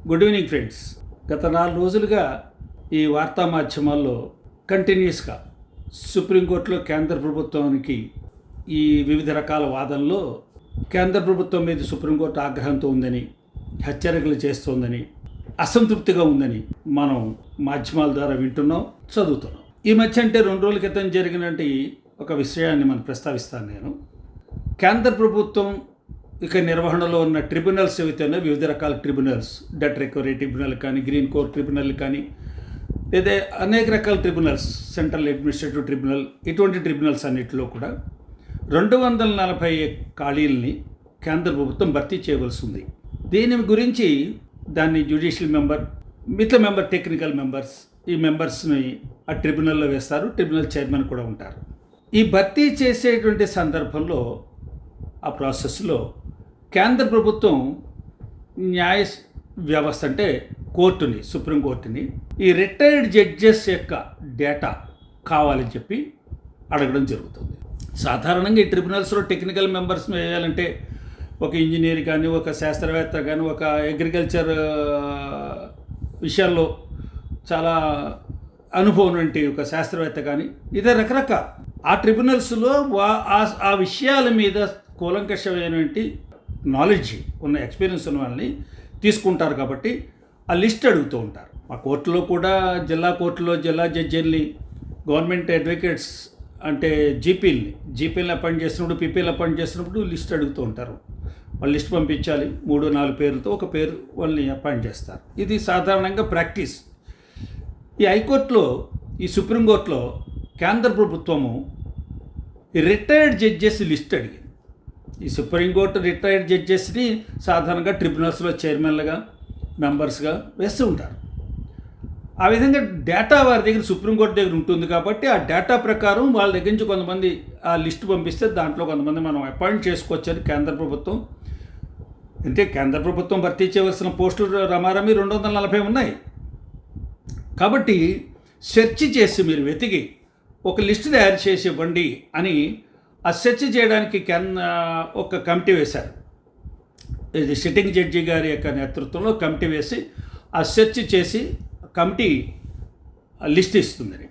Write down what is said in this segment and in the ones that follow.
Good evening friends. గత 4 రోజులుగా ఈ వార్తా మాధ్యమాల్లో కంటిన్యూస్గా సుప్రీంకోర్టులో కేంద్ర ప్రభుత్వానికి ఈ వివిధ రకాల వాదనలో కేంద్ర ప్రభుత్వం మీద సుప్రీంకోర్టు ఆగ్రహంతో ఉందని, హెచ్చరికలు చేస్తోందని, అసంతృప్తిగా ఉందని మనం మాధ్యమాల ద్వారా వింటున్నాం, చదువుతున్నాం. ఈ మధ్య అంటే 2 రోజుల క్రితం జరిగినట్టు ఒక విషయాన్ని మనం ప్రస్తావిస్తాను. నేను కేంద్ర ప్రభుత్వం నిర్వహణలో ఉన్న ట్రిబ్యునల్స్ ఏవైతే వివిధ రకాల ట్రిబ్యునల్స్, డెట్ రికవరీ ట్రిబ్యునల్ కానీ, గ్రీన్ కోర్ట్ ట్రిబ్యునల్ కానీ, లేదా అనేక రకాల ట్రిబ్యునల్స్, సెంట్రల్ అడ్మినిస్ట్రేటివ్ ట్రిబ్యునల్, ఇటువంటి ట్రిబ్యునల్స్ అన్నింటిలో కూడా 240 ఖాళీలని కేంద్ర ప్రభుత్వం భర్తీ చేయవలసి ఉంది. దీని గురించి దాన్ని జ్యుడిషియల్ మెంబర్, మిగతా మెంబర్, టెక్నికల్ మెంబర్స్, ఈ మెంబర్స్ని ఆ ట్రిబ్యునల్లో వేస్తారు. ట్రిబ్యునల్ చైర్మన్ కూడా ఉంటారు. ఈ భర్తీ చేసేటువంటి సందర్భంలో ఆ ప్రాసెస్లో కేంద్ర ప్రభుత్వం న్యాయ వ్యవస్థ అంటే కోర్టుని, సుప్రీంకోర్టుని ఈ రిటైర్డ్ జడ్జెస్ యొక్క డేటా కావాలని చెప్పి అడగడం జరుగుతుంది. సాధారణంగా ఈ ట్రిబ్యునల్స్లో టెక్నికల్ మెంబర్స్ వేయాలంటే ఒక ఇంజనీర్ కానీ, ఒక శాస్త్రవేత్త కానీ, ఒక అగ్రికల్చర్ విషయాల్లో చాలా అనుభవం వంటి ఒక శాస్త్రవేత్త కానీ, ఇదే రకరకాల ఆ ట్రిబ్యునల్స్లో ఆ విషయాల మీద కూలంకషమైనటువంటి నాలెడ్జ్ ఉన్న, ఎక్స్పీరియన్స్ ఉన్న వాళ్ళని తీసుకుంటారు. కాబట్టి ఆ లిస్ట్ అడుగుతూ ఉంటారు. మా కోర్టులో కూడా జిల్లా కోర్టులో జిల్లా జడ్జీల్ని, గవర్నమెంట్ అడ్వకేట్స్ అంటే జీపీలని అపాయింట్ చేసినప్పుడు, పీపీలు అపాయింట్ చేసినప్పుడు లిస్ట్ అడుగుతూ ఉంటారు. వాళ్ళు లిస్ట్ పంపించాలి. 3-4 పేర్లతో ఒక పేరు వాళ్ళని అపాయింట్ చేస్తారు. ఇది సాధారణంగా ప్రాక్టీస్. ఈ హైకోర్టులో, ఈ సుప్రీంకోర్టులో కేంద్ర ప్రభుత్వము రిటైర్డ్ జడ్జెస్ లిస్ట్ అడిగింది. ఈ సుప్రీంకోర్టు రిటైర్డ్ జడ్జెస్ని సాధారణంగా ట్రిబ్యునల్స్లో చైర్మన్లుగా, మెంబర్స్గా వేస్తూ ఉంటారు. ఆ విధంగా డేటా వారి దగ్గర, సుప్రీంకోర్టు దగ్గర ఉంటుంది. కాబట్టి ఆ డేటా ప్రకారం వాళ్ళ దగ్గర నుంచి కొంతమంది ఆ లిస్ట్ పంపిస్తే దాంట్లో కొంతమంది మనం అపాయింట్ చేసుకోవచ్చని కేంద్ర ప్రభుత్వం, అంటే కేంద్ర ప్రభుత్వం భర్తీ చేయవలసిన పోస్టులు రమారమి 240 ఉన్నాయి. కాబట్టి సెర్చ్ చేసి మీరు వెతికి ఒక లిస్ట్ తయారు చేసి ఇవ్వండి అని ఆ సెర్చ్ చేయడానికి ఒక కమిటీ వేశారు. ఇది సిట్టింగ్ జడ్జి గారి యొక్క నేతృత్వంలో కమిటీ వేసి ఆ సెర్చ్ చేసి కమిటీ లిస్ట్ ఇస్తుందని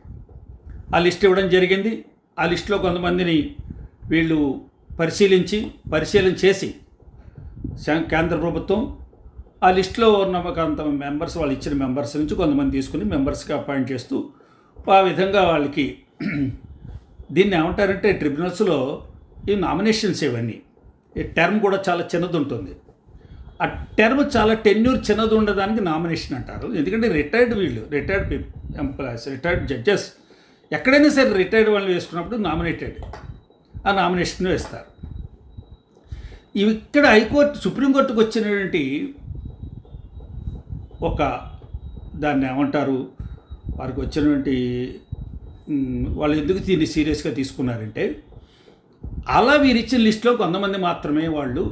ఆ లిస్ట్ ఇవ్వడం జరిగింది. ఆ లిస్టులో కొంతమందిని వీళ్ళు పరిశీలన చేసి కేంద్ర ప్రభుత్వం ఆ లిస్టులో ఉన్న కొంత మెంబర్స్, వాళ్ళు ఇచ్చిన మెంబర్స్ నుంచి కొంతమంది తీసుకుని మెంబర్స్గా అపాయింట్ చేస్తూ ఆ విధంగా వాళ్ళకి దీన్ని ఏమంటారంటే ట్రిబ్యునల్స్లో ఈ నామినేషన్స్ ఇవన్నీ ఈ టర్మ్ కూడా చాలా చిన్నది ఉంటుంది. ఆ టర్మ్ చాలా టెన్యూర్ చిన్నది ఉండడానికి నామినేషన్ అంటారు. ఎందుకంటే రిటైర్డ్ ఎంప్లాయీస్, రిటైర్డ్ జడ్జెస్ ఎక్కడైనా సరే రిటైర్డ్ వాళ్ళు వేసుకున్నప్పుడు ఆ నామినేషన్ వేస్తారు. ఇవి ఇక్కడ హైకోర్టు, సుప్రీంకోర్టుకు వచ్చినటువంటి ఒక దాన్ని ఏమంటారు, వారికి వచ్చినటువంటి వాళ్ళు ఎందుకు దీన్ని సీరియస్గా తీసుకున్నారంటే, అలా వీరిచ్చిన లిస్టులో కొంతమంది మాత్రమే వాళ్ళు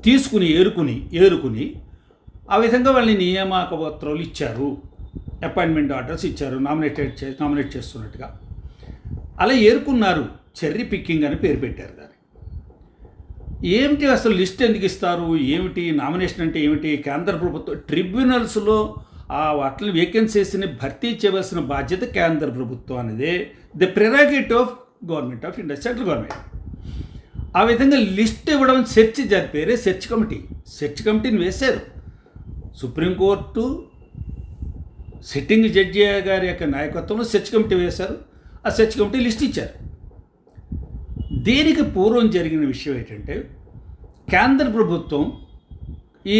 తీసుకుని ఏరుకుని ఆ విధంగా వాళ్ళని నియామక పత్రాలు ఇచ్చారు, అపాయింట్మెంట్ ఆర్డర్స్ ఇచ్చారు, నామినేట్ చేస్తున్నట్టుగా అలా ఏరుకున్నారు. చెర్రీ పిక్కింగ్ అని పేరు పెట్టారు దాన్ని. ఏమిటి అసలు లిస్ట్ ఎందుకు ఇస్తారు, ఏమిటి నామినేషన్ అంటే ఏమిటి? కేంద్ర ప్రభుత్వం ట్రిబ్యునల్స్లో ఆ వాటిని వేకెన్సీస్ని భర్తీ చేయవలసిన బాధ్యత కేంద్ర ప్రభుత్వం అనేది the prerogative of government of India, central government. ఆ విధంగా లిస్ట్ ఇవ్వడం సెర్చ్ కమిటీని వేశారు. సుప్రీంకోర్టు సిట్టింగ్ జడ్జి గారి యొక్క నాయకత్వంలో సెర్చ్ కమిటీ వేశారు. ఆ సెర్చ్ కమిటీ లిస్ట్ ఇచ్చారు. దీనికి పూర్వం జరిగిన విషయం ఏంటంటే, కేంద్ర ప్రభుత్వం ఈ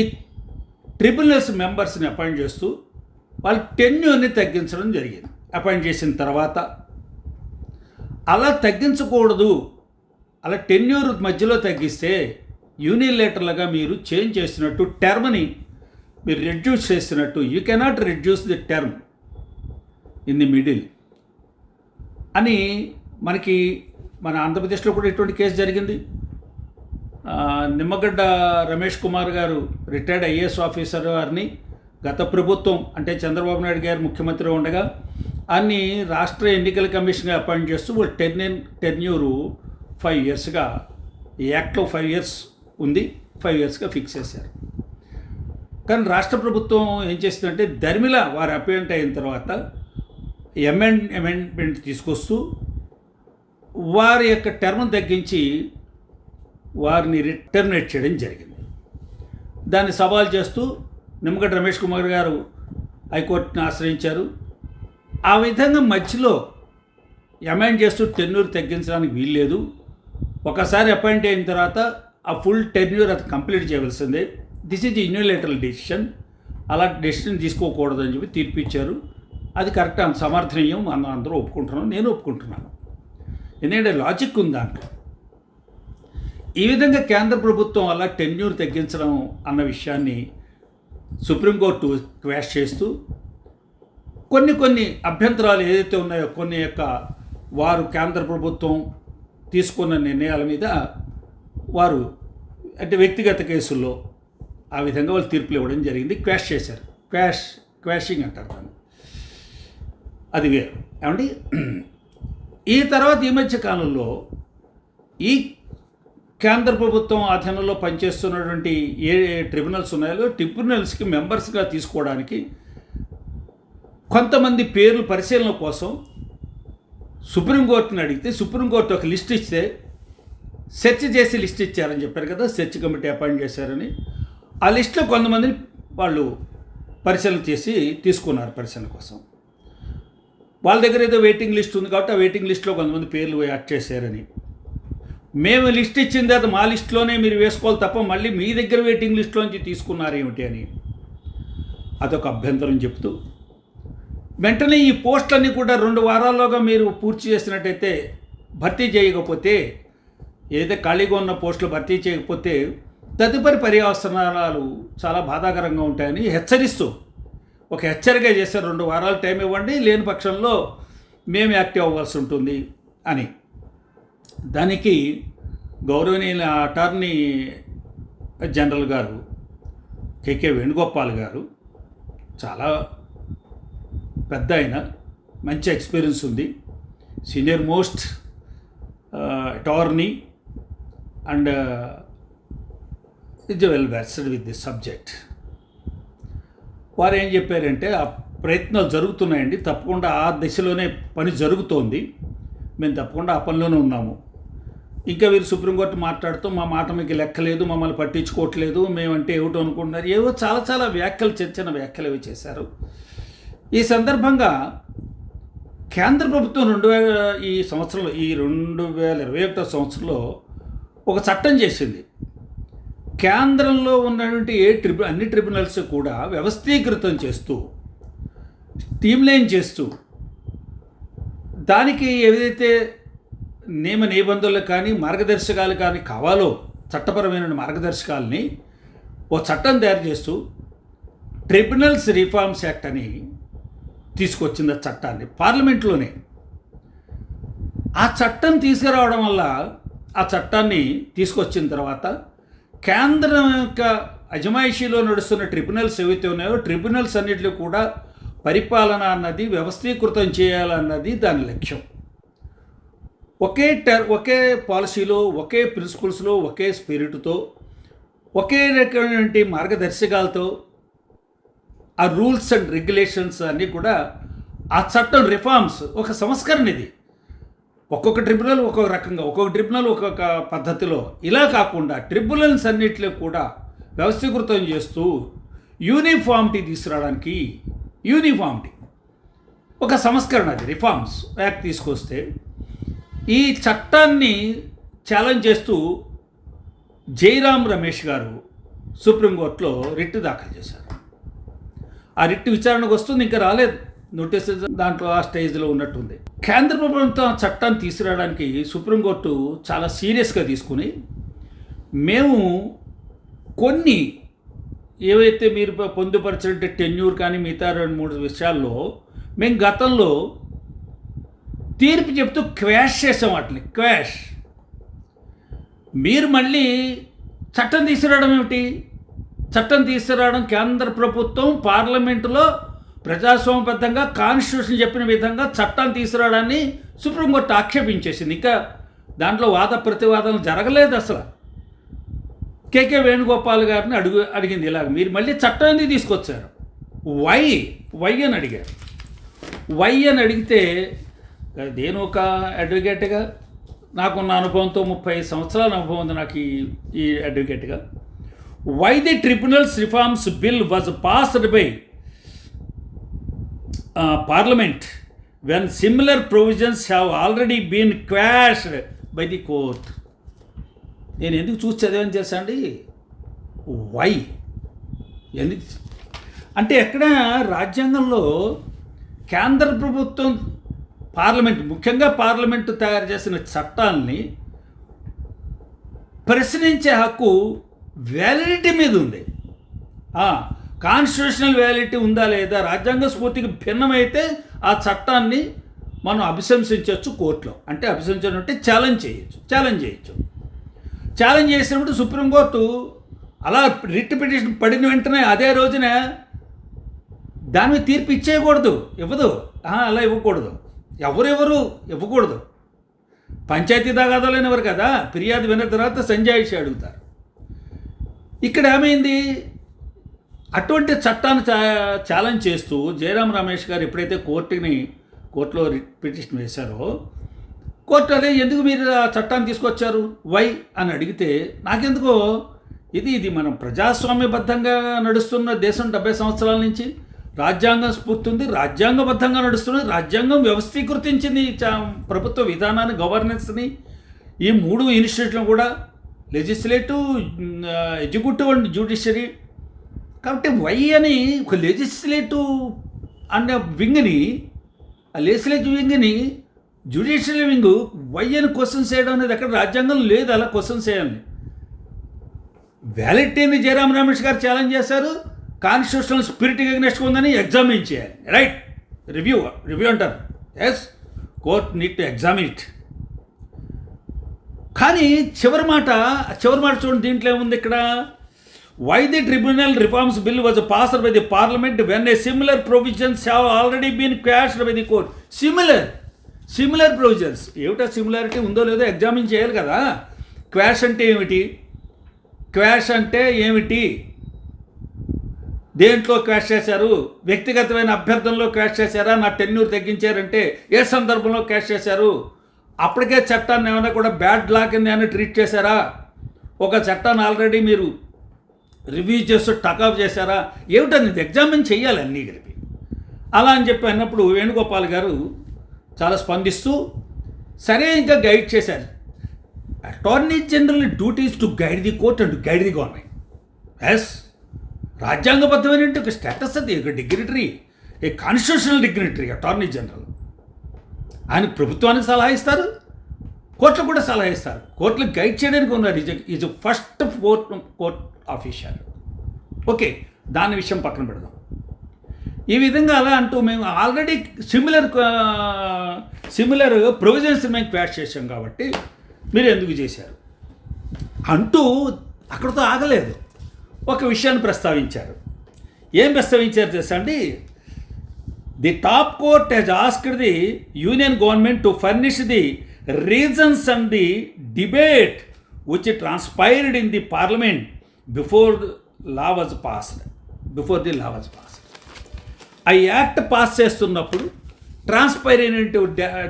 ట్రిబ్యునల్స్ మెంబర్స్ని అపాయింట్ చేస్తూ వాళ్ళ టెన్యూర్ని తగ్గించడం జరిగింది. అపాయింట్ చేసిన తర్వాత అలా తగ్గించకూడదు. అలా టెన్యూర్ మధ్యలో తగ్గిస్తే యూనిలేటర్లుగా మీరు చేంజ్ చేసినట్టు, టర్మ్ని మీరు రెడ్యూస్ చేసినట్టు, you cannot reduce the term in the middle అని మన ఆంధ్రప్రదేశ్లో కూడా ఇటువంటి కేసు జరిగింది. నిమ్మగడ్డ రమేష్ కుమార్ గారు రిటైర్డ్ ఐఏఎస్ ఆఫీసర్ గారిని గత ప్రభుత్వం అంటే చంద్రబాబు నాయుడు గారు ముఖ్యమంత్రి ఉండగా అన్ని రాష్ట్ర ఎన్నికల కమిషన్గా అపాయింట్ చేస్తూ వాళ్ళు టెన్యూరు 5 yearsగా ఈ యాక్ట్లో 5 years ఉంది, 5 yearsగా ఫిక్స్ చేశారు. కానీ రాష్ట్ర ప్రభుత్వం ఏం చేస్తుందంటే ధర్మిల వారు అపాయింట్ అయిన తర్వాత అమెండ్మెంట్ తీసుకొస్తూ వారి యొక్క టర్మ్ తగ్గించి వారిని టెర్మినేట్ చేయడం జరిగింది. దాన్ని సవాల్ చేస్తూ నిమ్మగడ్డ రమేష్ కుమార్ గారు హైకోర్టుని ఆశ్రయించారు. ఆ విధంగా మధ్యలో అమెండ్ చేస్తూ టెన్యూర్ తగ్గించడానికి వీల్లేదు, ఒకసారి అపాయింట్ అయిన తర్వాత ఆ ఫుల్ టెన్యూర్ అది కంప్లీట్ చేయవలసిందే, దిస్ ఈజ్ యూనిలేటరల్ డెసిషన్, అలా డెసిషన్ తీసుకోకూడదని చెప్పి తీర్పు ఇచ్చారు. అది కరెక్ట్, సమర్థనీయం, మనం అందరూ ఒప్పుకుంటున్నాం, నేను ఒప్పుకుంటున్నాను. ఎందుకంటే లాజిక్ ఉంది దాంట్లో. ఈ విధంగా కేంద్ర ప్రభుత్వం అలా టెన్యూర్ తగ్గించడం అన్న విషయాన్ని సుప్రీంకోర్టు క్వాష్ చేస్తూ కొన్ని అభ్యంతరాలు ఏదైతే ఉన్నాయో కొన్ని యొక్క వారు కేంద్ర ప్రభుత్వం తీసుకున్న నిర్ణయాల మీద వారు అంటే వ్యక్తిగత కేసుల్లో ఆ విధంగా వాళ్ళు తీర్పులు ఇవ్వడం జరిగింది. క్వాష్ చేశారు. క్వాషింగ్ అంటారు దాన్ని. అది వేరు. ఏమండి, ఈ తర్వాత ఈ మధ్య కాలంలో ఈ కేంద్ర ప్రభుత్వం ఆధీనంలో పనిచేస్తున్నటువంటి ఏ ట్రిబ్యునల్స్ ఉన్నాయో ట్రిబ్యునల్స్కి మెంబర్స్గా తీసుకోవడానికి కొంతమంది పేర్లు పరిశీలన కోసం సుప్రీంకోర్టుని అడిగితే సుప్రీంకోర్టు ఒక లిస్ట్ ఇస్తే సెర్చ్ చేసి లిస్ట్ ఇచ్చారని చెప్పారు కదా, సెర్చ్ కమిటీ అపాయింట్ చేశారని. ఆ లిస్టులో కొంతమందిని వాళ్ళు పరిశీలన చేసి తీసుకున్నారు పరిశీలన కోసం. వాళ్ళ దగ్గర ఏదో వెయిటింగ్ లిస్ట్ ఉంది కాబట్టి ఆ వెయిటింగ్ లిస్ట్లో కొంతమంది పేర్లు యాడ్ చేశారని. మేము లిస్ట్ ఇచ్చిన తర్వాత మా లిస్టులోనే మీరు వేసుకోవాలి తప్ప మళ్ళీ మీ దగ్గర వెయిటింగ్ లిస్టులోంచి తీసుకున్నారు ఏమిటి అని అదొక అభ్యంతరం చెప్తూ వెంటనే ఈ పోస్టులన్నీ కూడా 2 వారాల్లోగా మీరు పూర్తి చేసినట్టయితే భర్తీ చేయకపోతే ఏదైతే ఖాళీగా ఉన్న పోస్టులు భర్తీ చేయకపోతే తదుపరి పర్యవసనాలు చాలా బాధాకరంగా ఉంటాయని హెచ్చరిస్తూ ఒక హెచ్చరిక చేశారు. 2 వారాలు టైం ఇవ్వండి, లేని పక్షంలో మేము యాక్టివ్ అవ్వాల్సి ఉంటుంది అని. దానికి గౌరవనీయుల అటార్నీ జనరల్ గారు కేకే వేణుగోపాల్ గారు చాలా పెద్ద ఆయన, మంచి ఎక్స్పీరియన్స్ ఉంది, senior most attorney and is well versed with this subject. వారు ఏం చెప్పారంటే ఆ ప్రయత్నాలు జరుగుతున్నాయండి, తప్పకుండా ఆ దిశలోనే పని జరుగుతోంది, మేము తప్పకుండా ఆ పనిలోనే ఉన్నాము. ఇంకా వీరు సుప్రీంకోర్టు మాట్లాడుతూ మా మాట మీకు లెక్కలేదు, మమ్మల్ని పట్టించుకోవట్లేదు, మేమంటే ఏమిటో అనుకుంటున్నారు, ఏవో చాలా వ్యాఖ్యలు, చిన్న వ్యాఖ్యలు అవి చేశారు. ఈ సందర్భంగా కేంద్ర ప్రభుత్వం ఈ సంవత్సరంలో ఈ 2021 సంవత్సరంలో ఒక చట్టం చేసింది. కేంద్రంలో ఉన్నటువంటి అన్ని ట్రిబ్యునల్స్ కూడా వ్యవస్థీకృతం చేస్తూ స్ట్రీమ్లైన్ చేస్తూ దానికి ఏదైతే నియమ నిబంధనలు కానీ మార్గదర్శకాలు కానీ కావాలో చట్టపరమైన మార్గదర్శకాలని ఓ చట్టం తయారు చేస్తూ ట్రిబ్యునల్స్ రిఫార్మ్స్ యాక్ట్ అని తీసుకొచ్చింది. ఆ చట్టాన్ని పార్లమెంట్లోనే ఆ చట్టం తీసుకురావడం వల్ల ఆ చట్టాన్ని తీసుకొచ్చిన తర్వాత కేంద్రం యొక్క అజమాయిషీలో నడుస్తున్న ట్రిబ్యునల్స్ ఏవైతే ఉన్నాయో ట్రిబ్యునల్స్ అన్నింటిలో కూడా పరిపాలన అన్నది వ్యవస్థీకృతం చేయాలన్నది దాని లక్ష్యం. ఒకే పాలసీలో, ఒకే ప్రిన్సిపల్స్లో, ఒకే స్పిరిట్తో, ఒకే రకమైనటువంటి మార్గదర్శకాలతో ఆ రూల్స్ అండ్ రెగ్యులేషన్స్ అన్నీ కూడా ఆ చట్టం రిఫార్మ్స్ ఒక సంస్కరణ. ఇది ఒక్కొక్క ట్రిబ్యునల్ ఒక్కొక్క రకంగా, ఒక్కొక్క ట్రిబ్యునల్ ఒక్కొక్క పద్ధతిలో, ఇలా కాకుండా ట్రిబ్యునల్స్ అన్నింటిలో కూడా వ్యవస్థీకృతం చేస్తూ యూనిఫామిటీ తీసుకురావడానికి ఒక సంస్కరణ, అది రిఫార్మ్స్ యాక్ట్ తీసుకొస్తే ఈ చట్టాన్ని ఛాలెంజ్ చేస్తూ జైరాం రమేష్ గారు సుప్రీంకోర్టులో రిట్ దాఖలు చేశారు. ఆ రిట్ విచారణకు వస్తుంది, ఇంకా రాలేదు, నోటీస్ దాంట్లో ఆ స్టేజ్లో ఉన్నట్టుంది. కేంద్ర ప్రభుత్వం చట్టాన్ని తీసుకురావడానికి సుప్రీంకోర్టు చాలా సీరియస్గా తీసుకుని మేము కొన్ని ఏవైతే మీరు పొందుపరిచినట్టు టెన్యూర్ కానీ మిగతా 2-3 విషయాల్లో మేము గతంలో తీర్పు చెప్తూ క్వాష్ చేసాం. వాటిని మీరు మళ్ళీ చట్టం తీసుకురావడం ఏమిటి? చట్టం తీసుకురావడం కేంద్ర ప్రభుత్వం పార్లమెంటులో ప్రజాస్వామ్యబద్ధంగా కాన్స్టిట్యూషన్ చెప్పిన విధంగా చట్టం తీసుకురావడాన్ని సుప్రీంకోర్టు ఆక్షేపించేసింది. ఇంకా దాంట్లో వాద ప్రతివాదనలు జరగలేదు అసలు. కేకే వేణుగోపాల్ గారిని అడిగింది ఇలాగ, మీరు మళ్ళీ చట్టం ఎందుకు తీసుకొచ్చారు, వై వై అని అడిగారు. వై అని అడిగితే నేను ఒక అడ్వకేట్గా నాకున్న అనుభవంతో 35 సంవత్సరాల అనుభవం ఉంది నాకు ఈ అడ్వకేట్గా. Why the tribunals reforms bill was passed by parliament when similar provisions have already been quashed by the court. నేను ఎందుకు చూసి చదివాను తెలుసా అండి, వై ఎందుకు అంటే ఎక్కడ రాజ్యాంగంలో కేంద్ర ప్రభుత్వం పార్లమెంట్, ముఖ్యంగా పార్లమెంటు తయారు చేసిన చట్టాలని ప్రశ్నించే హక్కు వ్యాలిడిటీ మీద ఉంది. కాన్స్టిట్యూషనల్ వ్యాలిడిటీ ఉందా లేదా, రాజ్యాంగ స్ఫూర్తికి భిన్నమైతే ఆ చట్టాన్ని మనం అభిశంసించవచ్చు కోర్టులో. అంటే అభిశంసనం అంటే ఛాలెంజ్ చేయొచ్చు. ఛాలెంజ్ చేసినప్పుడు సుప్రీంకోర్టు అలా రిట్ పిటిషన్ పడిన వెంటనే అదే రోజున దాని మీద తీర్పు ఇవ్వదు. అలా ఇవ్వకూడదు, ఎవరెవరు ఇవ్వకూడదు. పంచాయతీ తగాదాలు ఎవరు కదా, ఫిర్యాదు విన్న తర్వాత సంజాయిషి అడుగుతారు. ఇక్కడ ఏమైంది, అటువంటి చట్టాన్ని ఛాలెంజ్ చేస్తూ జయరాం రమేష్ గారు ఎప్పుడైతే కోర్టులో పిటిషన్ వేశారో, కోర్టు అదే ఎందుకు మీరు ఆ చట్టాన్ని తీసుకొచ్చారు వై అని అడిగితే, నాకెందుకో ఇది మనం ప్రజాస్వామ్యబద్ధంగా నడుస్తున్న దేశం 70 సంవత్సరాల నుంచి రాజ్యాంగం స్ఫూర్తి ఉంది, రాజ్యాంగబద్ధంగా నడుస్తున్నది, రాజ్యాంగం వ్యవస్థీకృతించింది ప్రభుత్వ విధానాన్ని, గవర్నెన్స్ని. ఈ 3 ఇన్స్టిట్యూట్లను కూడా లెజిస్లేటివ్, ఎగ్జిక్యూటివ్ అండ్ జ్యుడిషియరీ. కాబట్టి వై అని ఒక లెజిస్లేటివ్ అనే వింగ్ని, ఆ లెజిస్లేటివ్ వింగ్ని జ్యుడిషియల్ వింగ్ వై అని క్వశ్చన్ చేయడం అనేది అక్కడ రాజ్యాంగం లేదు. అలా క్వశ్చన్ చేయాలి. వ్యాలిడిటీని జయరాం రమేష్ గారు ఛాలెంజ్ చేశారు, కాన్స్టిట్యూషనల్ స్పిరిట్కి ఎగ్నెస్ట్గా ఉందని ఎగ్జామిన్ చేయాలి. రైట్, రివ్యూ అంటారు. Yes, court need to examine it. కానీ చివరి మాట చూడండి, దీంట్లో ఏముంది ఇక్కడ, why the tribunal reforms bill was passed by the parliament when a similar provisions have already been quashed by the court. Similar provisions ఏమిటా, similarity ఉందో లేదో ఎగ్జామిన్ చేయాలి కదా. క్వాష్ అంటే ఏమిటి, దేంట్లో క్వాష్ చేశారు, వ్యక్తిగతమైన అభ్యర్థనలో క్వాష్ చేశారా, నా టెన్యూర్ తగ్గించారంటే ఏ సందర్భంలో క్వాష్ చేశారు, అప్పటికే చట్టాన్ని ఏమైనా కూడా బ్యాడ్ లా కింద ఏమైనా ట్రీట్ చేశారా, ఒక చట్టాన్ని ఆల్రెడీ మీరు రివ్యూ చేస్తూ టకప్ చేశారా, ఏమిటనేది ఎగ్జామిన్ చేయాలి అన్నీ కలిపి. అలా అని చెప్పి అన్నప్పుడు వేణుగోపాల్ గారు చాలా స్పందిస్తూ సరే ఇంకా గైడ్ చేశారు. Attorney general duties to guide the court and guide the government. Yes, రాజ్యాంగబద్ధమైన ఒక స్టేటస్ అది, ఒక dignitary, a constitutional dignitary attorney general. ఆయన ప్రభుత్వానికి సలహా ఇస్తారు, కోర్టులకు కూడా సలహా ఇస్తారు, కోర్టులకు గైడ్ చేయడానికి ఉన్నారు. Is first court official. Okay, దాని విషయం పక్కన పెడదాం. ఈ విధంగా అలా అంటూ మేము ఆల్రెడీ సిమిలర్ ప్రొవిజన్స్ మేము క్వాష్ చేసాం కాబట్టి మీరు ఎందుకు చేశారు అంటూ అక్కడితో ఆగలేదు. ఒక విషయాన్ని ప్రస్తావించారు. ఏం ప్రస్తావించారు తెలుసా అండి, the top court has asked the union government to furnish the reasons and the debate which transpired in the parliament before the law was passed. ఆ యాక్ట్ పాస్ చేస్తున్నప్పుడు ట్రాన్స్పైర్ అయిన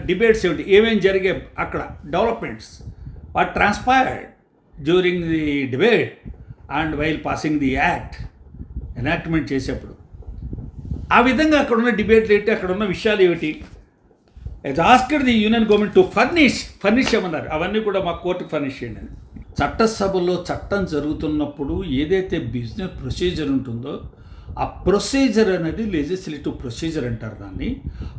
డిబేట్స్ ఏమేమి జరిగే అక్కడ developments, what transpired during the debate and while passing the act, enactment చేసేప్పుడు ఆ విధంగా అక్కడున్న డిబేట్లు ఏంటి, అక్కడున్న విషయాలు ఏమిటి, asked the union government to furnish చేయమన్నారు. అవన్నీ కూడా మా కోర్టుకు ఫర్నిష్ చేయండి అని. చట్టసభలో చట్టం జరుగుతున్నప్పుడు ఏదైతే బిజినెస్ ప్రొసీజర్ ఉంటుందో ఆ ప్రొసీజర్ అనేది లెజిస్లేటివ్ ప్రొసీజర్ అంటారు దాన్ని.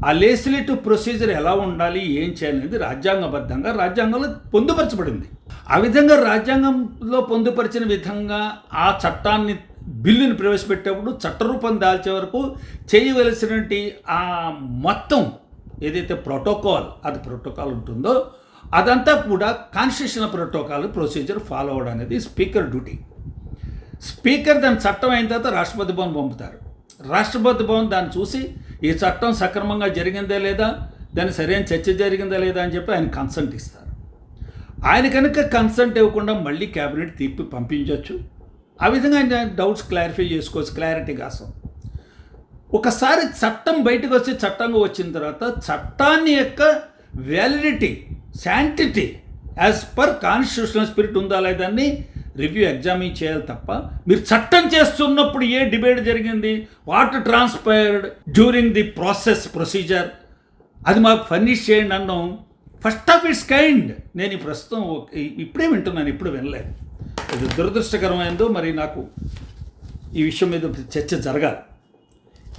ఆ లెజిస్లేటివ్ ప్రొసీజర్ ఎలా ఉండాలి, ఏం చేయాలనేది రాజ్యాంగబద్ధంగా రాజ్యాంగంలో పొందుపరచబడింది. ఆ విధంగా రాజ్యాంగంలో పొందుపరిచిన విధంగా ఆ చట్టాన్ని, బిల్లుని ప్రవేశపెట్టేప్పుడు చట్టరూపం దాల్చే వరకు చేయవలసినటువంటి ఆ మొత్తం ఏదైతే ప్రోటోకాల్ ఉంటుందో అదంతా కూడా కాన్స్టిట్యూషనల్ ప్రోటోకాల్ ప్రొసీజర్ ఫాలో అవ్వడం అనేది స్పీకర్ డ్యూటీ. స్పీకర్ దాని చట్టం అయిన తర్వాత రాష్ట్రపతి భవన్ పంపుతారు. రాష్ట్రపతి భవన్ దాన్ని చూసి ఈ చట్టం సక్రమంగా జరిగిందా లేదా, దాని సరైన చర్చ జరిగిందా లేదా అని చెప్పి ఆయన కన్సల్ట్ ఇస్తారు. ఆయన కనుక కన్సల్ట్ ఇవ్వకుండా మళ్ళీ క్యాబినెట్ తీర్పు పంపించవచ్చు. ఆ విధంగా ఆయన డౌట్స్ క్లారిఫై చేసుకోవచ్చు క్లారిటీ కోసం. ఒకసారి చట్టం బయటకు వచ్చి చట్టంగా వచ్చిన తర్వాత చట్టాన్ని యొక్క validity, sanctity as per constitutional spirit ఉందా లేదాన్ని రివ్యూ ఎగ్జామిన్ చేయాలి తప్ప మీరు చట్టం చేస్తున్నప్పుడు ఏ డిబేట్ జరిగింది, what transpired during the procedure, అది మాకు ఫర్నిష్ చేయండి అన్నాం. First of it's kind. నేను ఈ ప్రస్తుతం ఇప్పుడే వింటున్నాను, ఇప్పుడు వినలేదు. ఇది దురదృష్టకరమైందో మరి. నాకు ఈ విషయం మీద చర్చ జరగాలి.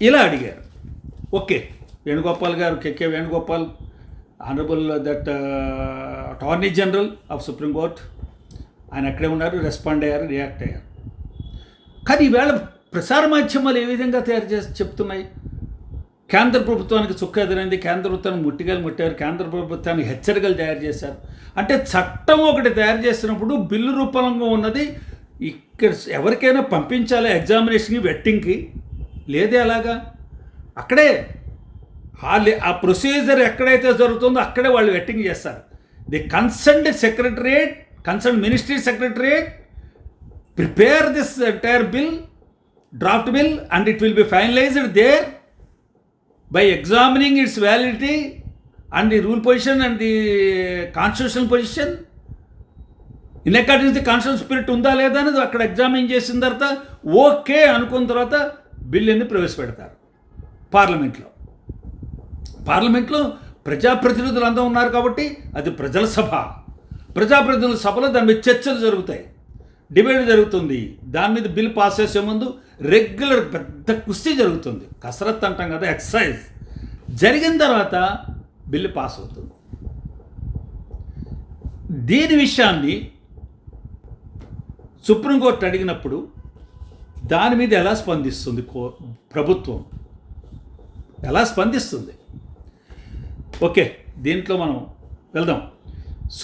ఇలా అడిగారు. ఓకే, వేణుగోపాల్ గారు, KK Venugopal, honourable that attorney general of supreme court, ఆయన అక్కడే ఉన్నారు, రెస్పాండ్ అయ్యారు, రియాక్ట్ అయ్యారు. కానీ ఈవేళ ప్రసార మాధ్యమాలు ఏ విధంగా తయారు చేసి చెప్తున్నాయి? కేంద్ర ప్రభుత్వానికి చుక్క ఎదురైంది, కేంద్ర ప్రభుత్వానికి ముట్టిగలు ముట్టారు, కేంద్ర ప్రభుత్వానికి హెచ్చరికలు తయారు చేశారు. అంటే చట్టం ఒకటి తయారు చేసినప్పుడు బిల్లు రూపంలో ఉన్నది ఇక్కడ ఎవరికైనా పంపించాలి ఎగ్జామినేషన్కి, వెట్టింగ్కి. లేదే అలాగా. అక్కడే ఆ ప్రొసీజర్ ఎక్కడైతే జరుగుతుందో అక్కడే వాళ్ళు వెట్టింగ్ చేస్తారు. The concerned secretariat, concern ministry secretariat prepare this entire bill, draft bill, and it will be finalised there by examining its validity and the rule position and the constitutional position in accordance with the constitutional spirit ఉందా లేదా అనేది అక్కడ examine చేసిన తర్వాత okay అనుకున్న తర్వాత బిల్లుని ప్రవేశపెడతారు పార్లమెంట్లో ప్రజాప్రతినిధులు అందరూ ఉన్నారు కాబట్టి అది ప్రజల సభ. ప్రజాప్రతినిధుల సభలో దాని మీద చర్చలు జరుగుతాయి, డిబేట్ జరుగుతుంది. దాని మీద బిల్ పాస్ చేసే ముందు రెగ్యులర్ పెద్ద కుస్తీ జరుగుతుంది. కసరత్ అంటాం కదా, ఎక్సర్సైజ్. జరిగిన తర్వాత బిల్లు పాస్ అవుతుంది. దీని విషయాన్ని సుప్రీంకోర్టు అడిగినప్పుడు దాని మీద ఎలా స్పందిస్తుంది ప్రభుత్వం, ఎలా స్పందిస్తుంది? ఓకే, దీంట్లో మనం వెళ్దాం.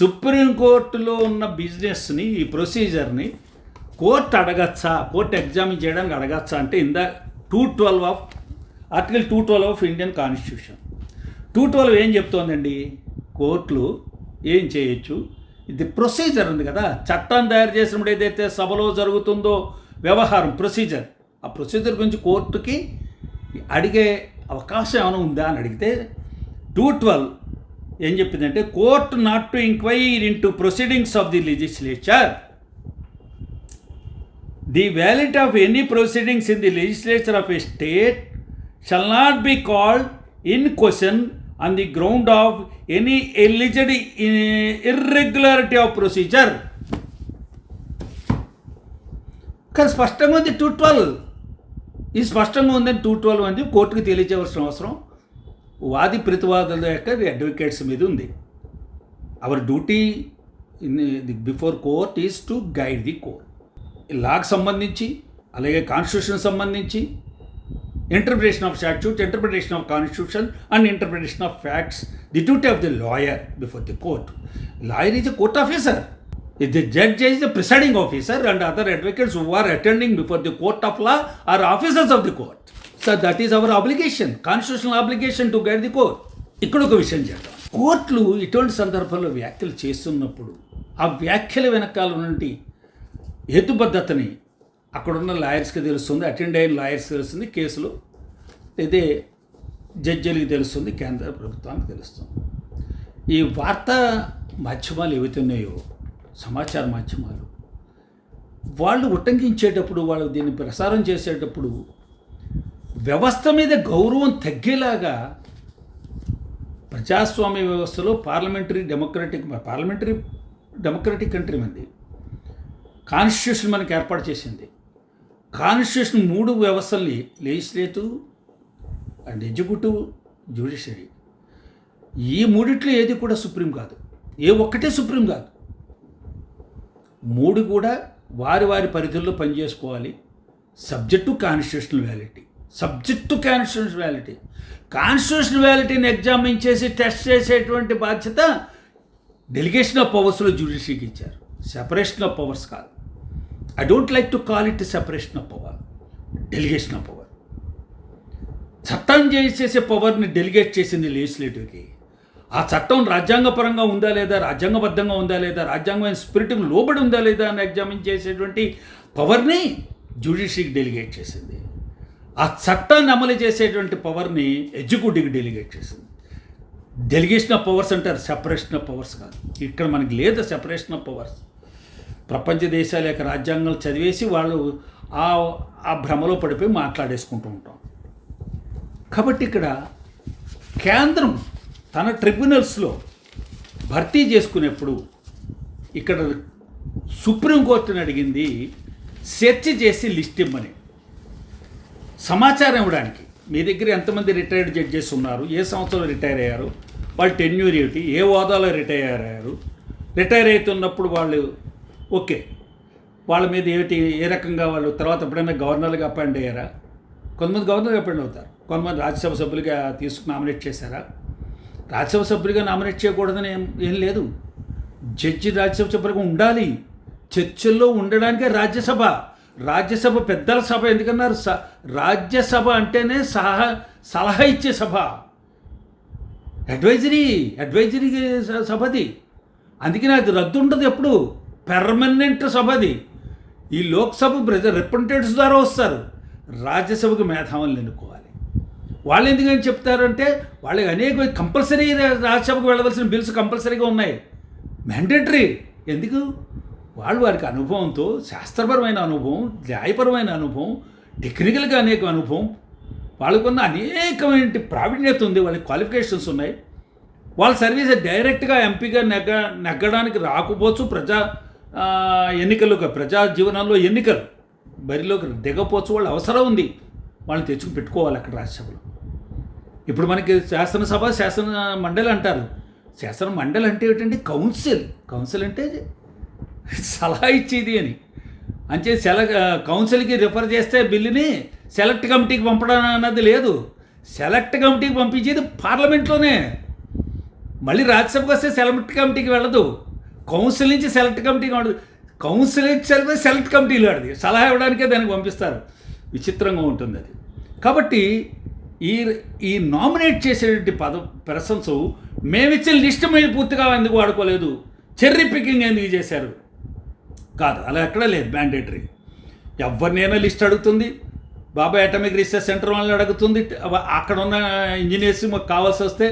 సుప్రీంకోర్టులో ఉన్న బిజినెస్ని, ఈ ప్రొసీజర్ని కోర్టు అడగచ్చా, కోర్టు ఎగ్జామిన్ చేయడానికి అడగచ్చా అంటే ఆర్టికల్ 212 ఆఫ్ ఇండియన్ కాన్స్టిట్యూషన్. 212 ఏం చెప్తోందండి? కోర్టులు ఏం చేయొచ్చు, ఇది ప్రొసీజర్ ఉంది కదా, చట్టాన్ని తయారు చేసినప్పుడు ఏదైతే సభలో జరుగుతుందో వ్యవహారం, ప్రొసీజర్, ఆ ప్రొసీజర్ గురించి కోర్టుకి అడిగే అవకాశం ఏమైనా ఉందా అని అడిగితే 212 ఏం చెప్పిందంటే, court not to enquire into proceedings of the legislature, the validity of any proceedings in the legislature of a state shall not be called in question on the ground of any alleged irregularity of procedure. కానీ స్పష్టంగా ఉంది 212. ఇది స్పష్టంగా ఉందని 212 అంది కోర్టుకు తెలియజేయవలసిన అవసరం వాది ప్రతివాదుల యొక్క అడ్వకేట్స్ మీద ఉంది. Our duty in before court is to guide the court. లాకు సంబంధించి, అలాగే కాన్స్టిట్యూషన్ సంబంధించి, interpretation of statute, interpretation of constitution and interpretation of facts, the duty of the lawyer before the court. Lawyer is a court officer, the judge is the presiding officer and other advocates who are attending before the court of law are officers of the court. So that is our obligation, constitutional obligation to guide the court. ఇక్కడ ఒక విషయం చేద్దాం. కోర్టులు ఇటువంటి సందర్భాల్లో వ్యాఖ్యలు చేస్తున్నప్పుడు ఆ వ్యాఖ్యల వెనకాల నుండి హేతుబద్ధతని అక్కడున్న లాయర్స్కి తెలుస్తుంది, అటెండ్ అయిన లాయర్స్కి తెలుస్తుంది, కేసులో ఇదే జడ్జిలకి తెలుస్తుంది, కేంద్ర ప్రభుత్వానికి తెలుస్తుంది. ఈ వార్తా మాధ్యమాలు ఏవైతే ఉన్నాయో, సమాచార మాధ్యమాలు, వాళ్ళు ఉటంకించేటప్పుడు, వాళ్ళు దీన్ని ప్రసారం చేసేటప్పుడు వ్యవస్థ మీద గౌరవం తగ్గేలాగా ప్రజాస్వామ్య వ్యవస్థలో పార్లమెంటరీ డెమోక్రటిక్ కంట్రీ మంది. కాన్స్టిట్యూషన్ మనకి ఏర్పాటు చేసింది. కాన్స్టిట్యూషన్ 3 వ్యవస్థల్ని, లెజిస్లేటివ్ అండ్ ఎగ్జిక్యూటివ్, జ్యుడిషియరీ, ఈ మూడిట్లో ఏది కూడా సుప్రీం కాదు, ఏ ఒక్కటే సుప్రీం కాదు. 3 కూడా వారి వారి పరిధుల్లో పనిచేసుకోవాలి. Subject to constitutional validity, constitutional వ్యాలిటీని ఎగ్జామిన్ చేసి టెస్ట్ చేసేటువంటి బాధ్యత డెలిగేషన్ ఆఫ్ పవర్స్లో జ్యుడిషియరీకి ఇచ్చారు. సెపరేషన్ ఆఫ్ పవర్స్ కాదు. I don't like to call it separation of power, delegation of power. చట్టం చేసే పవర్ని డెలిగేట్ చేసింది లెజిస్లేటివ్కి. ఆ చట్టం రాజ్యాంగపరంగా ఉందా లేదా, రాజ్యాంగబద్ధంగా ఉందా లేదా, రాజ్యాంగమైన స్పిరిట్కి లోబడి ఉందా లేదా అని ఎగ్జామిన్ చేసేటువంటి పవర్ని జ్యుడిషియరీకి డెలిగేట్ చేసింది. ఆ చట్టాన్ని అమలు చేసేటువంటి పవర్ని ఎగ్జిక్యూటివ్కి డెలిగేట్ చేసింది. డెలిగేషన్ ఆఫ్ పవర్స్ అంటారు, సెపరేషన్ ఆఫ్ పవర్స్ కాదు. ఇక్కడ మనకి లేదు సెపరేషన్ ఆఫ్ పవర్స్. ప్రపంచ దేశాల యొక్క రాజ్యాంగాలు చదివేసి వాళ్ళు ఆ భ్రమలో పడిపోయి మాట్లాడేసుకుంటూ ఉంటాం. కాబట్టి ఇక్కడ కేంద్రం తన ట్రిబ్యునల్స్లో భర్తీ చేసుకునేప్పుడు ఇక్కడ సుప్రీంకోర్టుని అడిగింది సెర్చ్ చేసి లిస్ట్ ఇమ్మని, సమాచారం ఇవ్వడానికి. మీ దగ్గర ఎంతమంది రిటైర్డ్ జడ్జెస్ ఉన్నారు, ఏ సంవత్సరంలో రిటైర్ అయ్యారు, వాళ్ళ టెన్యూర్ ఏమిటి, ఏ హోదాలో రిటైర్ అయ్యారు, రిటైర్ అవుతున్నప్పుడు వాళ్ళు ఓకే వాళ్ళ మీద ఏమిటి, ఏ రకంగా వాళ్ళు తర్వాత ఎప్పుడైనా గవర్నర్గా అపాయింట్ అయ్యారా, కొంతమంది గవర్నర్గా అపాయింట్ అవుతారు, కొంతమంది రాజ్యసభ సభ్యులుగా నామినేట్ చేశారా. రాజ్యసభ సభ్యులుగా నామినేట్ చేయకూడదని ఏం లేదు. జడ్జి రాజ్యసభ సభ్యులుగా ఉండాలి. చర్చల్లో ఉండడానికే రాజ్యసభ పెద్దల సభ. ఎందుకన్నారు, రాజ్యసభ అంటేనే సలహా ఇచ్చే సభ, అడ్వైజరీ సభది. అందుకని అది రద్దు ఉండదు, ఎప్పుడు పెర్మనెంట్ సభది. ఈ లోక్సభ రిప్రజెంటేటివ్స్ ద్వారా వస్తారు, రాజ్యసభకు మేధావులను ఎన్నుకోవాలి. వాళ్ళు ఎందుకని చెప్తారంటే వాళ్ళకి అనేక కంపల్సరీ రాజ్యసభకు వెళ్ళవలసిన బిల్స్ కంపల్సరీగా ఉన్నాయి, మ్యాండేటరీ. ఎందుకు, వారికి అనుభవంతో, శాస్త్రపరమైన అనుభవం, న్యాయపరమైన అనుభవం, టెక్నికల్గా అనేక అనుభవం, వాళ్ళకున్న అనేకమైన ప్రావీణ్యత ఉంది, వాళ్ళకి క్వాలిఫికేషన్స్ ఉన్నాయి. వాళ్ళ సర్వీస్ డైరెక్ట్గా ఎంపీగా నెగ్గడానికి రాకపోవచ్చు, ప్రజా జీవనంలో ఎన్నికలు బరిలోకి దిగపోవచ్చు, వాళ్ళ అవసరం ఉంది, వాళ్ళని తెచ్చుకు పెట్టుకోవాలి అక్కడ రాజ్యసభలో. ఇప్పుడు మనకి శాసనసభ, శాసన మండలి అంటారు. శాసన మండలి అంటే ఏంటంటే కౌన్సిల్ అంటే సలహా ఇచ్చేది అని. అంటే కౌన్సిల్కి రిఫర్ చేస్తే బిల్లుని సెలెక్ట్ కమిటీకి పంపడం అన్నది లేదు. సెలెక్ట్ కమిటీకి పంపించేది పార్లమెంట్లోనే. మళ్ళీ రాజ్యసభకు వస్తే సెలెక్ట్ కమిటీకి వెళ్ళదు, కౌన్సిల్ నుంచి సెలెక్ట్ కమిటీకి వెళ్ళదు. కౌన్సిల్ ఇచ్చి సెలెక్ట్ కమిటీలు ఆడది, సలహా ఇవ్వడానికే దానికి పంపిస్తారు. విచిత్రంగా ఉంటుంది అది. కాబట్టి ఈ నామినేట్ చేసేటువంటి పర్సన్స్ మేమిచ్చిన లిస్ట్ మీరు పూర్తిగా ఎందుకు వాడుకోలేదు, చెర్రీ పికింగ్ ఎందుకు చేశారు, కాదు, అలా ఎక్కడా లేదు. మ్యాండేటరీ. ఎవరినైనా లిస్ట్ అడుగుతుంది. బాబాయ్ అటామిక్ రీసెర్చ్ సెంటర్ వాళ్ళని అడుగుతుంది, అక్కడ ఉన్న ఇంజనీర్స్ మాకు కావాల్సి వస్తే.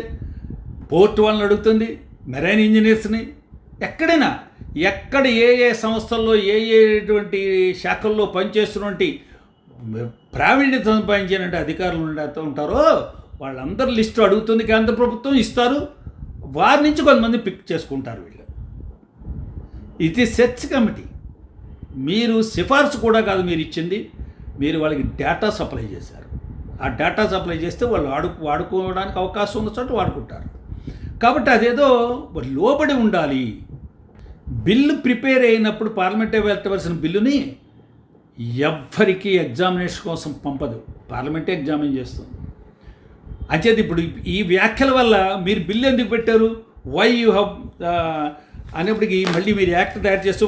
పోర్ట్ వాళ్ళని అడుగుతుంది, మెరైన్ ఇంజనీర్స్ని. ఎక్కడైనా ఎక్కడ ఏ సంస్థల్లో ఎటువంటి శాఖల్లో పనిచేస్తున్నటువంటి ప్రావీణ్యత సంపాదించినటువంటి అధికారులు ఉంటారో వాళ్ళందరూ లిస్టు అడుగుతుంది కేంద్ర ప్రభుత్వం, ఇస్తారు. వారి నుంచి కొంతమంది పిక్ చేసుకుంటారు వీళ్ళు. ఇది సెర్చ్ కమిటీ. మీరు సిఫార్సు కూడా కాదు మీరు ఇచ్చింది, మీరు వాళ్ళకి డేటా సప్లై చేశారు. ఆ డేటా సప్లై చేస్తే వాళ్ళు వాడుకోవడానికి అవకాశం ఉన్న చోట వాడుకుంటారు. కాబట్టి అదేదో లోబడి ఉండాలి. బిల్లు ప్రిపేర్ అయినప్పుడు పార్లమెంటే పెట్టవలసిన బిల్లుని ఎవ్వరికి ఎగ్జామినేషన్ కోసం పంపదు, పార్లమెంటే ఎగ్జామిన్ చేస్తుంది. అంచేది ఇప్పుడు ఈ వ్యాఖ్యల వల్ల మీరు బిల్లు ఎందుకు పెట్టారు, వై యూ హ్యావ్ అనేప్పటికీ మళ్ళీ మీరు యాక్ట్ తయారు చేస్తూ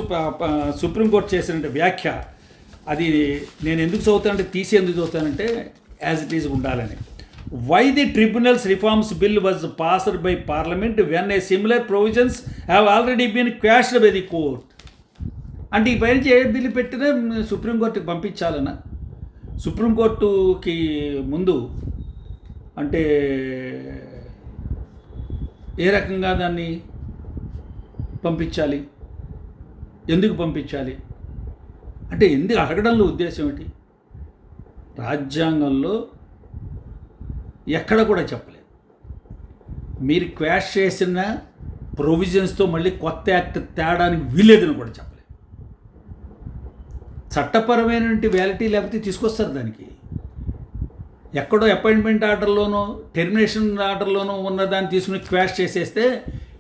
సుప్రీంకోర్టు చేసిన వ్యాఖ్య అది నేను ఎందుకు చదువుతానంటే తీసి ఎందుకు చదువుతానంటే యాజ్ ఇట్ ఈజ్ ఉండాలని. Why the tribunals reforms bill was passed by parliament when a similar provisions have already been quashed by the court. అంటే ఈ పైన ఏ బిల్లు పెట్టినా సుప్రీంకోర్టుకి పంపించాలన్నా, సుప్రీంకోర్టుకి ముందు అంటే ఏ రకంగా దాన్ని పంపించాలి, ఎందుకు పంపించాలి అంటే ఎందుకు అడగడంలో ఉద్దేశం ఏంటి? రాజ్యాంగంలో ఎక్కడ కూడా చెప్పలేదు మీరు క్వాష్ చేసిన ప్రొవిజన్స్తో మళ్ళీ కొత్త యాక్ట్ తేడానికి వీలేదని కూడా చెప్పలేదు. చట్టపరమైనటువంటి వ్యాలిటీ లేకపోతే తీసుకొస్తారు దానికి. ఎక్కడో అపాయింట్మెంట్ ఆర్డర్లోనో టెర్మినేషన్ ఆర్డర్లోనో ఉన్నదాన్ని తీసుకుని క్వాష్ చేసేస్తే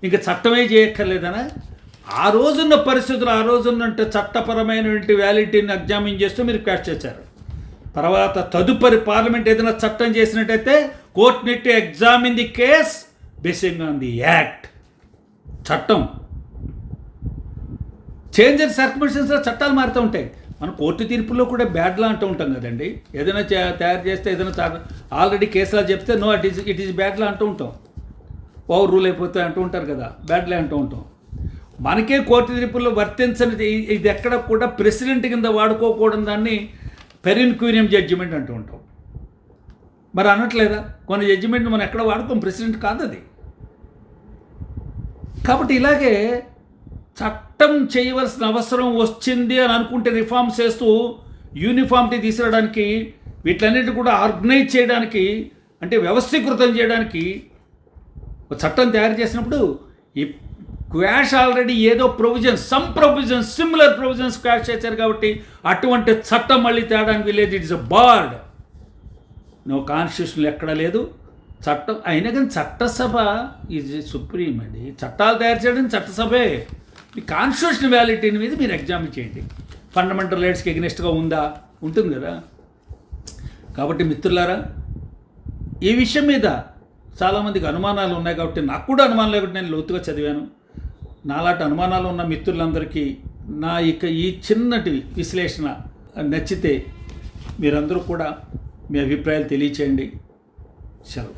ఇంకా చట్టమే చేయక్కర్లేదనా? ఆ రోజున్న పరిస్థితులు, ఆ రోజున్నంటే చట్టపరమైనటువంటి వ్యాలిటీని ఎగ్జామిన్ చేస్తూ మీరు క్వాష్ చేశారు. తర్వాత తదుపరి పార్లమెంట్ ఏదైనా చట్టం చేసినట్టయితే court net examine the case basing on the act. చట్టం చేంజ్ అండ్ సర్కమ్స్టెన్సెస్లో చట్టాలు మారుతూ ఉంటాయి. మనం కోర్టు తీర్పుల్లో కూడా బ్యాడ్ లా అంటూ ఉంటాం కదండి. ఏదైనా తయారు చేస్తే ఏదైనా ఆల్రెడీ కేసులా చెప్తే నో ఇట్ ఈజ్ బ్యాడ్ లా అంటూ ఉంటాం. ఓవర్ రూల్ అయిపోతాయి అంటూ ఉంటారు కదా, బ్యాడ్లే అంటూ ఉంటాం. మనకే కోర్టు తీర్పుల్లో వర్తించని ఇది ఎక్కడ కూడా ప్రెసిడెంట్ కింద వాడుకోకూడదు దాన్ని పెరిన్ క్యూరియం జడ్జిమెంట్ అంటూ ఉంటాం. మరి అనట్లేదా? కొన్ని జడ్జిమెంట్ మనం ఎక్కడ వాడుకోం, ప్రెసిడెంట్ కాదు అది. కాబట్టి ఇలాగే చట్టం చేయవలసిన అవసరం వచ్చింది అని అనుకుంటే రిఫార్మ్స్ చేస్తూ యూనిఫామిటీ తీసుకురావడానికి, వీటన్నిటి కూడా ఆర్గనైజ్ చేయడానికి, అంటే వ్యవస్థీకృతం చేయడానికి ఒక చట్టం తయారు చేసినప్పుడు ఈ క్వాష్ ఆల్రెడీ ఏదో ప్రొవిజన్స్ సిమిలర్ ప్రొవిజన్స్ క్వాష్ చేశారు కాబట్టి అటువంటి చట్టం మళ్ళీ తేడానికి లేదు. It is absurd. No కాన్స్టిట్యూషన్లో ఎక్కడ లేదు చట్టం. అయినా కానీ చట్టసభ ఈజ్ సుప్రీం అండి. చట్టాలు తయారు చేయడం చట్టసభే. మీ కాన్స్టిట్యూషన్ వ్యాలిటీని మీద మీరు ఎగ్జామిన్ చేయండి. ఫండమెంటల్ రైట్స్కి ఎగ్నెస్ట్గా ఉందా? ఉంటుంది కదా. కాబట్టి మిత్రులారా, ఈ విషయం మీద చాలామందికి అనుమానాలు ఉన్నాయి కాబట్టి, నాకు కూడా అనుమానం లేకుండా నేను లోతుగా చదివాను. నాలాంటి అనుమానాలు ఉన్న మిత్రులందరికీ నా ఈ చిన్నటి విశ్లేషణ నచ్చితే మీరందరూ కూడా మీ అభిప్రాయాలు తెలియచేయండి. సెలవు.